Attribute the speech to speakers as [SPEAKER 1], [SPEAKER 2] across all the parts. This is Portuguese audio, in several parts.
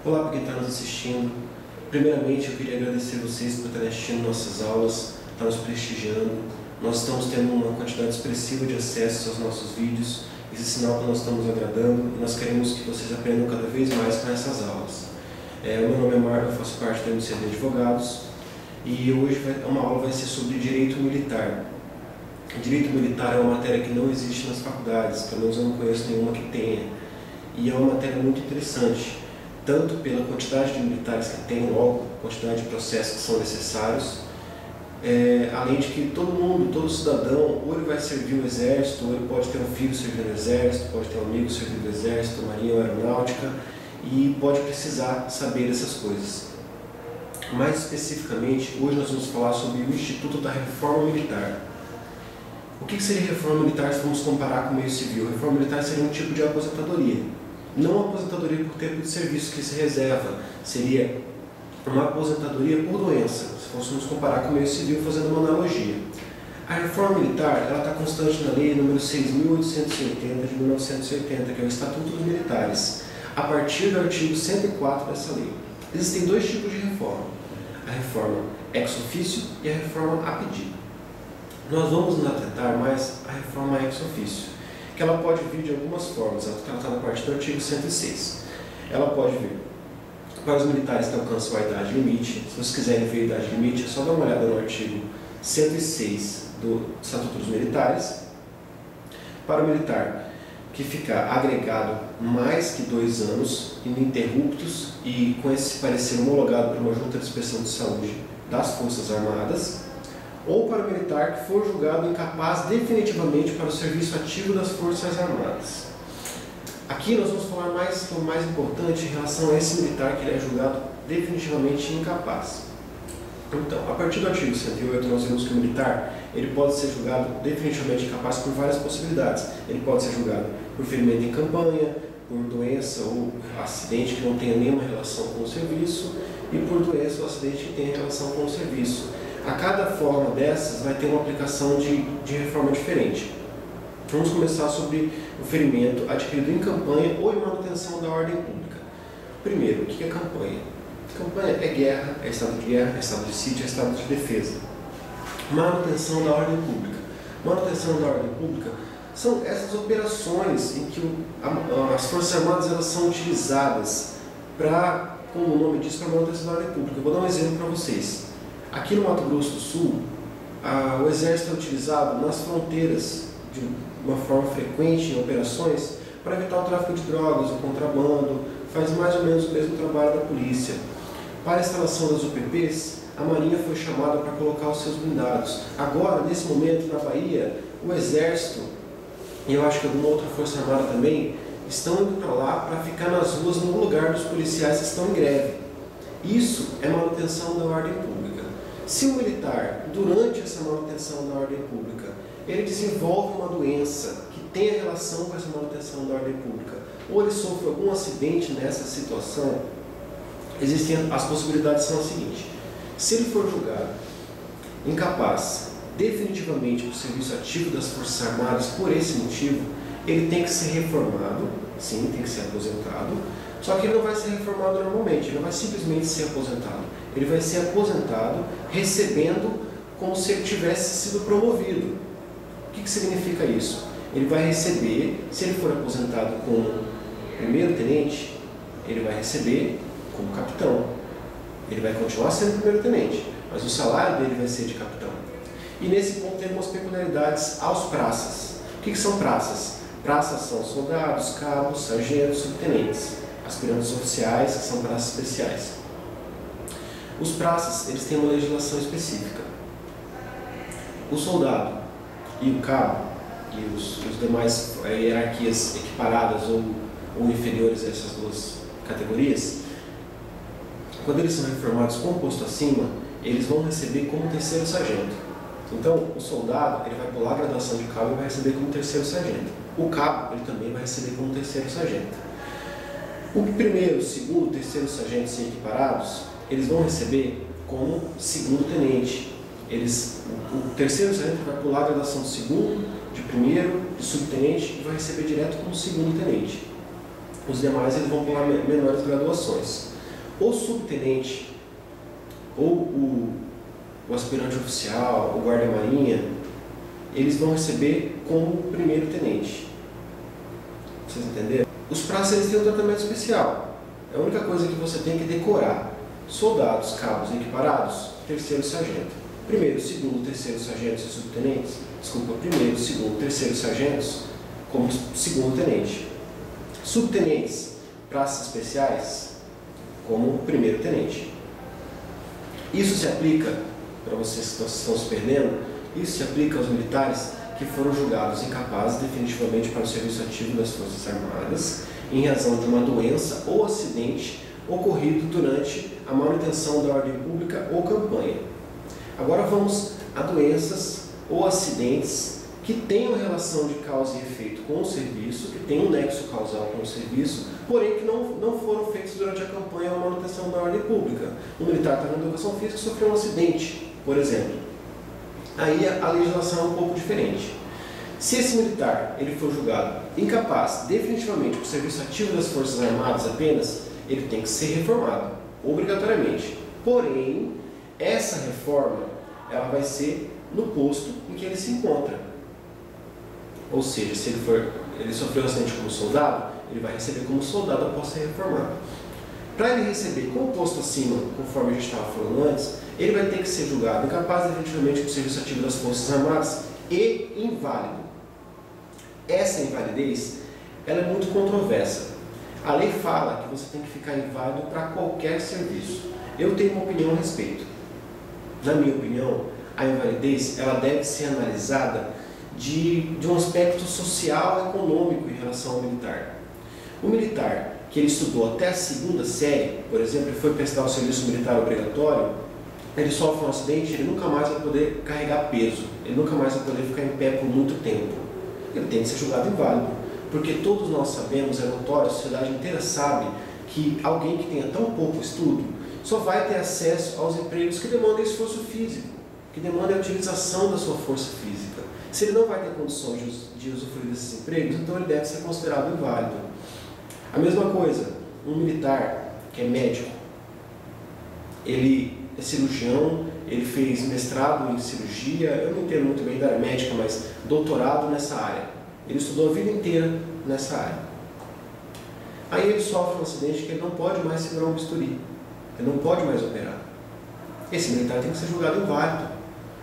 [SPEAKER 1] Olá para quem está nos assistindo. Primeiramente, eu queria agradecer vocês por estarem assistindo nossas aulas, estar nos prestigiando. Nós estamos tendo uma quantidade expressiva de acessos aos nossos vídeos. Esse é sinal que nós estamos agradando e nós queremos que vocês aprendam cada vez mais com essas aulas. O meu nome é Marco, eu faço parte da MCD Advogados e hoje uma aula vai ser sobre direito militar. Direito militar é uma matéria que não existe nas faculdades, pelo menos eu não conheço nenhuma que tenha. E é uma matéria muito interessante, tanto pela quantidade de militares que tem, logo, quantidade de processos que são necessários, além de que todo cidadão, ou ele vai servir o exército, ou ele pode ter um filho servindo no exército, pode ter um amigo servindo no exército, marinha ou aeronáutica, e pode precisar saber dessas coisas. Mais especificamente, hoje nós vamos falar sobre o Instituto da Reforma Militar. O que seria reforma militar se vamos comparar com o meio civil? Reforma militar seria um tipo de aposentadoria. Não aposentadoria por tempo de serviço que se reserva, seria uma aposentadoria por doença, se fôssemos comparar com o meio civil fazendo uma analogia. A reforma militar está constante na lei número 6.880 de 1980, que é o Estatuto dos Militares, a partir do artigo 104 dessa lei. Existem dois tipos de reforma, a reforma ex officio e a reforma a pedido. Nós vamos nos atentar mais à reforma ex officio, que ela pode vir de algumas formas, ela está na parte do artigo 106. Ela pode vir para os militares que alcançam a idade limite. Se vocês quiserem ver a idade limite, é só dar uma olhada no artigo 106 do Estatuto dos Militares. Para o militar que ficar agregado mais que 2 anos, ininterruptos, e com esse parecer homologado por uma junta de inspeção de saúde das Forças Armadas, ou para o militar que for julgado incapaz definitivamente para o serviço ativo das Forças Armadas. Aqui nós vamos falar mais do mais importante em relação a esse militar que ele é julgado definitivamente incapaz. Então, a partir do artigo 108, nós vemos que o militar ele pode ser julgado definitivamente incapaz por várias possibilidades. Ele pode ser julgado por ferimento em campanha, por doença ou acidente que não tenha nenhuma relação com o serviço, e por doença ou acidente que tenha relação com o serviço. A cada forma dessas vai ter uma aplicação de reforma diferente. Vamos começar sobre o ferimento adquirido em campanha ou em manutenção da ordem pública. Primeiro, o que é campanha? Campanha é guerra, é estado de guerra, é estado de sítio, é estado de defesa. Manutenção da ordem pública. Manutenção da ordem pública são essas operações em que as Forças Armadas elas são utilizadas para, como o nome diz, para manutenção da ordem pública. Eu vou dar um exemplo para vocês. Aqui no Mato Grosso do Sul, o Exército é utilizado nas fronteiras de uma forma frequente em operações para evitar o tráfico de drogas, o contrabando, faz mais ou menos o mesmo trabalho da polícia. Para a instalação das UPPs, a Marinha foi chamada para colocar os seus blindados. Agora, nesse momento, na Bahia, o Exército, e eu acho que alguma outra Força Armada também, estão indo para lá para ficar nas ruas no lugar dos policiais que estão em greve. Isso é manutenção da ordem pública. Se o militar, durante essa manutenção da ordem pública, ele desenvolve uma doença que tenha relação com essa manutenção da ordem pública, ou ele sofre algum acidente nessa situação, as possibilidades são as seguintes. Se ele for julgado incapaz definitivamente do serviço ativo das Forças Armadas por esse motivo, ele tem que ser reformado, sim, tem que ser aposentado, só que ele não vai ser reformado normalmente, ele não vai simplesmente ser aposentado. Ele vai ser aposentado recebendo como se ele tivesse sido promovido. O que significa isso? Ele vai receber, se ele for aposentado como primeiro-tenente, ele vai receber como capitão. Ele vai continuar sendo primeiro-tenente, mas o salário dele vai ser de capitão. E nesse ponto tem algumas peculiaridades aos praças. O que são praças? Praças são soldados, cabos, sargentos, subtenentes. Aspirantes oficiais, que são praças especiais. Os praças, eles têm uma legislação específica. O soldado e o cabo, e os demais hierarquias equiparadas ou inferiores a essas duas categorias, quando eles são reformados com o posto acima, eles vão receber como terceiro sargento. Então, o soldado, ele vai pular a graduação de cabo e vai receber como terceiro sargento. O cabo, ele também vai receber como terceiro sargento. O primeiro, segundo, terceiro sargento sem equiparados, eles vão receber como segundo tenente. O terceiro sargento vai pular a graduação de segundo, de primeiro, de subtenente e vai receber direto como segundo tenente. Os demais eles vão pular menores graduações. O subtenente, ou o aspirante oficial, o guarda-marinha, eles vão receber como primeiro tenente. Vocês entenderam? Os praças eles têm um tratamento especial. É a única coisa que você tem que decorar. Soldados, cabos equiparados, terceiro sargento. Primeiro, segundo, terceiro sargentos e subtenentes. Desculpa, primeiro, segundo, terceiro sargentos como segundo tenente. Subtenentes, praças especiais, como primeiro tenente. Isso se aplica, para vocês que estão se perdendo, isso se aplica aos militares que foram julgados incapazes definitivamente para o serviço ativo das Forças Armadas em razão de uma doença ou acidente ocorrido durante a manutenção da ordem pública ou campanha. Agora vamos a doenças ou acidentes que tenham relação de causa e efeito com o serviço, que tenham um nexo causal com o serviço, porém que não foram feitos durante a campanha ou a manutenção da ordem pública. O militar está na educação física e sofreu um acidente, por exemplo. Aí a legislação é um pouco diferente. Se esse militar ele for julgado incapaz definitivamente para o serviço ativo das Forças Armadas apenas, ele tem que ser reformado, obrigatoriamente. Porém, essa reforma ela vai ser no posto em que ele se encontra. Ou seja, se ele sofreu um acidente como soldado, ele vai receber como soldado após ser reformado. Para ele receber com o posto acima, conforme a gente estava falando antes, ele vai ter que ser julgado incapaz definitivamente para o serviço ativo das Forças Armadas e inválido. Essa invalidez ela é muito controversa. A lei fala que você tem que ficar inválido para qualquer serviço. Eu tenho uma opinião a respeito. Na minha opinião, a invalidez ela deve ser analisada de um aspecto social e econômico em relação ao militar. O militar que ele estudou até a segunda série, por exemplo, e foi prestar o serviço militar obrigatório, ele sofre um acidente, ele nunca mais vai poder carregar peso, ele nunca mais vai poder ficar em pé por muito tempo. Ele tem que ser julgado inválido, porque todos nós sabemos, é notório, a sociedade inteira sabe que alguém que tenha tão pouco estudo só vai ter acesso aos empregos que demandam esforço físico, que demandam a utilização da sua força física. Se ele não vai ter condições de usufruir desses empregos, então ele deve ser considerado inválido. A mesma coisa, um militar que é médico, ele é cirurgião, ele fez mestrado em cirurgia, eu não entendo muito bem da área médica, mas doutorado nessa área. Ele estudou a vida inteira nessa área. Aí ele sofre um acidente que ele não pode mais segurar um bisturi, ele não pode mais operar. Esse militar tem que ser julgado inválido,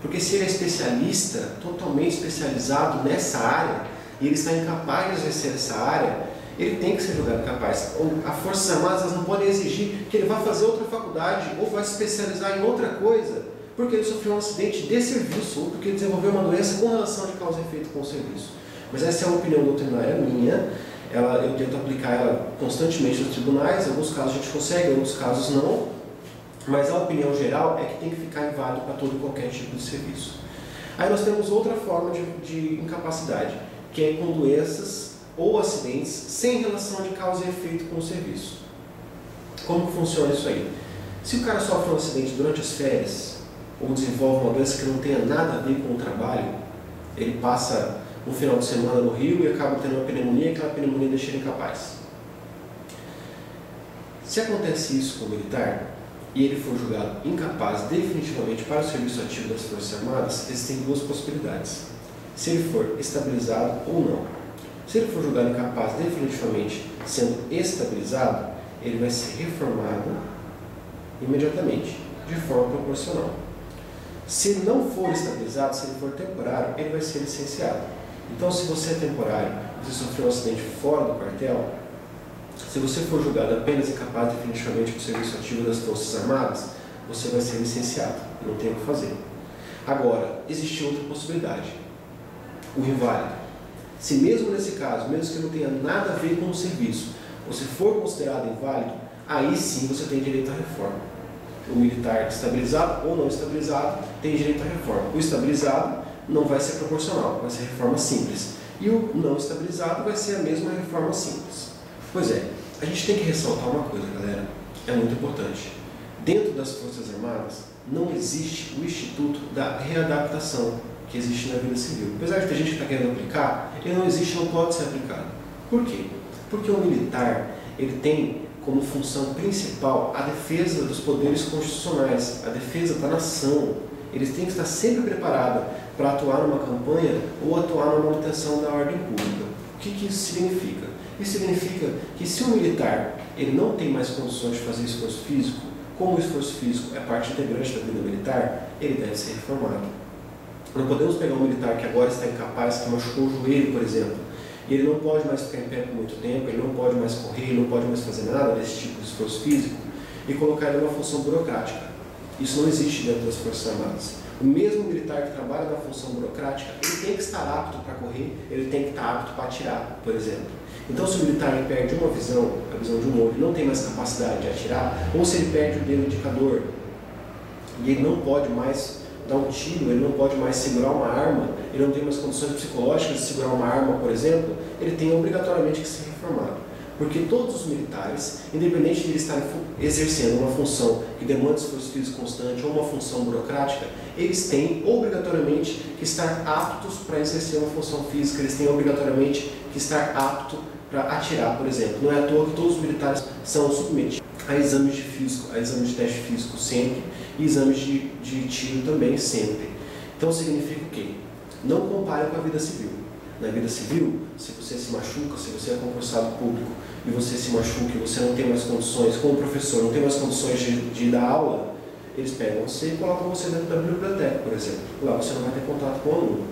[SPEAKER 1] porque se ele é especialista, totalmente especializado nessa área, e ele está incapaz de exercer essa área, ele tem que ser julgado incapaz. As Forças Armadas não podem exigir que ele vá fazer outra faculdade ou vá se especializar em outra coisa porque ele sofreu um acidente de serviço ou porque ele desenvolveu uma doença com relação de causa e efeito com o serviço. Mas essa é uma opinião doutrinária minha, eu tento aplicar ela constantemente nos tribunais, em alguns casos a gente consegue, em outros casos não, mas a opinião geral é que tem que ficar inválido para todo e qualquer tipo de serviço. Aí nós temos outra forma de incapacidade, que é com doenças ou acidentes sem relação de causa e efeito com o serviço. Como que funciona isso aí? Se o cara sofre um acidente durante as férias, ou desenvolve uma doença que não tenha nada a ver com o trabalho, ele passa um final de semana no Rio e acaba tendo uma pneumonia, e aquela pneumonia deixa ele incapaz. Se acontece isso com o militar, e ele for julgado incapaz definitivamente para o serviço ativo das Forças Armadas, existem duas possibilidades. Se ele for estabilizado ou não. Se ele for julgado incapaz definitivamente sendo estabilizado, ele vai ser reformado imediatamente, de forma proporcional. Se ele não for estabilizado, se ele for temporário, ele vai ser licenciado. Então, se você é temporário, você sofreu um acidente fora do quartel, se você for julgado apenas incapaz definitivamente para o serviço ativo das Forças Armadas, você vai ser licenciado, não tem o que fazer. Agora, existe outra possibilidade, o inválido. Se mesmo nesse caso, mesmo que não tenha nada a ver com o serviço, você for considerado inválido, aí sim você tem direito à reforma. O militar estabilizado ou não estabilizado tem direito à reforma. O estabilizado não vai ser proporcional, vai ser reforma simples. E o não estabilizado vai ser a mesma reforma simples. Pois é, a gente tem que ressaltar uma coisa, galera, é muito importante. Dentro das Forças Armadas não existe o Instituto da Readaptação que existe na vida civil. Apesar de ter gente que está querendo aplicar, ele não existe, não pode ser aplicado. Por quê? Porque o militar ele tem como função principal a defesa dos poderes constitucionais, a defesa da nação. Eles têm que estar sempre preparados para atuar numa campanha ou atuar na manutenção da ordem pública. O que isso significa? Isso significa que se o militar ele não tem mais condições de fazer esforço físico, como o esforço físico é parte integrante da vida militar, ele deve ser reformado. Não podemos pegar um militar que agora está incapaz, que machucou o joelho, por exemplo, e ele não pode mais ficar em pé por muito tempo, ele não pode mais correr, ele não pode mais fazer nada desse tipo de esforço físico, e colocar ele numa função burocrática. Isso não existe dentro das Forças Armadas. O mesmo militar que trabalha na função burocrática, ele tem que estar apto para correr, ele tem que estar apto para atirar, por exemplo. Então, se o militar ele perde uma visão, a visão de um olho, não tem mais capacidade de atirar, ou se ele perde o dedo indicador e ele não pode mais dar um tiro, ele não pode mais segurar uma arma, ele não tem mais condições psicológicas de segurar uma arma, por exemplo, ele tem obrigatoriamente que ser reformado. Porque todos os militares, independente de eles estarem exercendo uma função que demanda esforço físico constante ou uma função burocrática, eles têm obrigatoriamente que estar aptos para exercer uma função física, eles têm obrigatoriamente que estar aptos para atirar, por exemplo. Não é à toa que todos os militares são submetidos a exames de físico, a exames de teste físico sempre e exames de tiro também sempre. Então significa o quê? Não compare com a vida civil. Na vida civil, se você se machuca, se você é concursado público e você se machuca e você não tem mais condições, como professor, não tem mais condições de dar aula, eles pegam você e colocam você dentro da biblioteca, por exemplo. Lá você não vai ter contato com o aluno.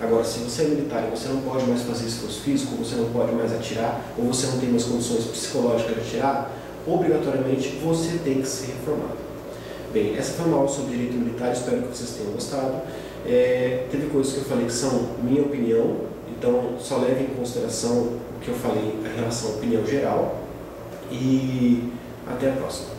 [SPEAKER 1] Agora, se você é militar e você não pode mais fazer esforço físico, você não pode mais atirar, ou você não tem mais condições psicológicas de atirar, obrigatoriamente você tem que ser reformado. Bem, essa foi uma aula sobre direito militar, espero que vocês tenham gostado. Teve coisas que eu falei que são minha opinião, então só leve em consideração o que eu falei em relação à opinião geral e até a próxima.